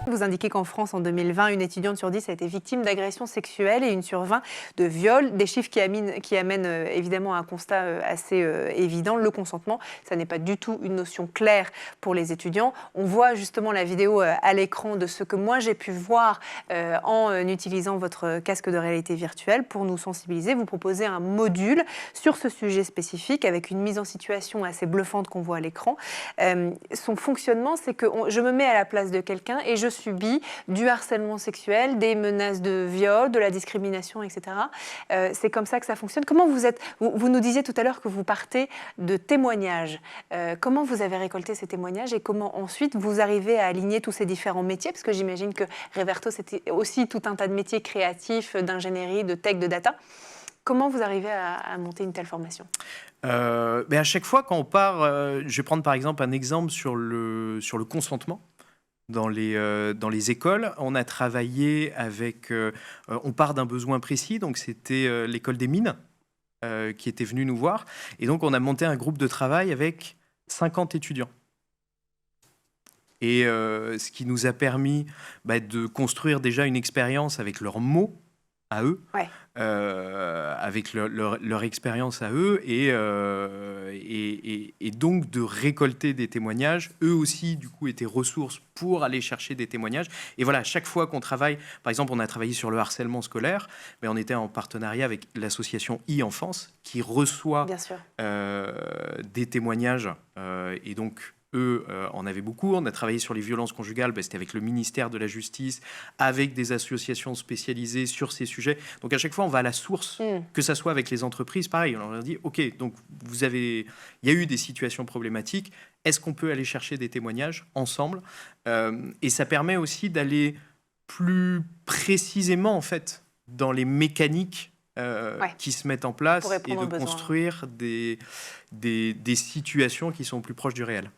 Vous indiquez qu'en France, en 2020, une étudiante sur 10 a été victime d'agressions sexuelles et une sur 20 de viols. Des chiffres qui amènent évidemment à un constat assez évident. Le consentement, ça n'est pas du tout une notion claire pour les étudiants. On voit justement la vidéo à l'écran de ce que moi j'ai pu voir en utilisant votre casque de réalité virtuelle pour nous sensibiliser. Vous proposez un module sur ce sujet spécifique avec une mise en situation assez bluffante qu'on voit à l'écran. Son fonctionnement, c'est que je me mets à la place de quelqu'un et je subis du harcèlement sexuel, des menaces de viol, de la discrimination, etc. C'est comme ça que ça fonctionne. Comment vous nous disiez tout à l'heure que vous partez de témoignages. Comment vous avez récolté ces témoignages et comment ensuite vous arrivez à aligner tous ces différents métiers? Parce que j'imagine que Reverto, c'était aussi tout un tas de métiers créatifs, d'ingénierie, de tech, de data. Comment vous arrivez à monter une telle formation? À chaque fois quand on part, je vais prendre par exemple un exemple sur le consentement. Dans les écoles, on a travaillé avec... on part d'un besoin précis, donc c'était l'école des mines qui était venue nous voir. Et donc, on a monté un groupe de travail avec 50 étudiants. Et ce qui nous a permis de construire déjà une expérience avec leurs mots à eux, ouais. avec leur expérience à eux, et donc de récolter des témoignages. Eux aussi, du coup, étaient ressources pour aller chercher des témoignages. Et voilà, chaque fois qu'on travaille, par exemple, on a travaillé sur le harcèlement scolaire, mais on était en partenariat avec l'association e-Enfance, qui reçoit des témoignages, et donc eux en avaient beaucoup. On a travaillé sur les violences conjugales, c'était avec le ministère de la Justice, avec des associations spécialisées sur ces sujets. Donc à chaque fois, on va à la source, que ça soit avec les entreprises, pareil. On leur dit, OK, donc il y a eu des situations problématiques. Est-ce qu'on peut aller chercher des témoignages ensemble? Et ça permet aussi d'aller plus précisément, en fait, dans les mécaniques qui se mettent en place et de construire des situations qui sont plus proches du réel.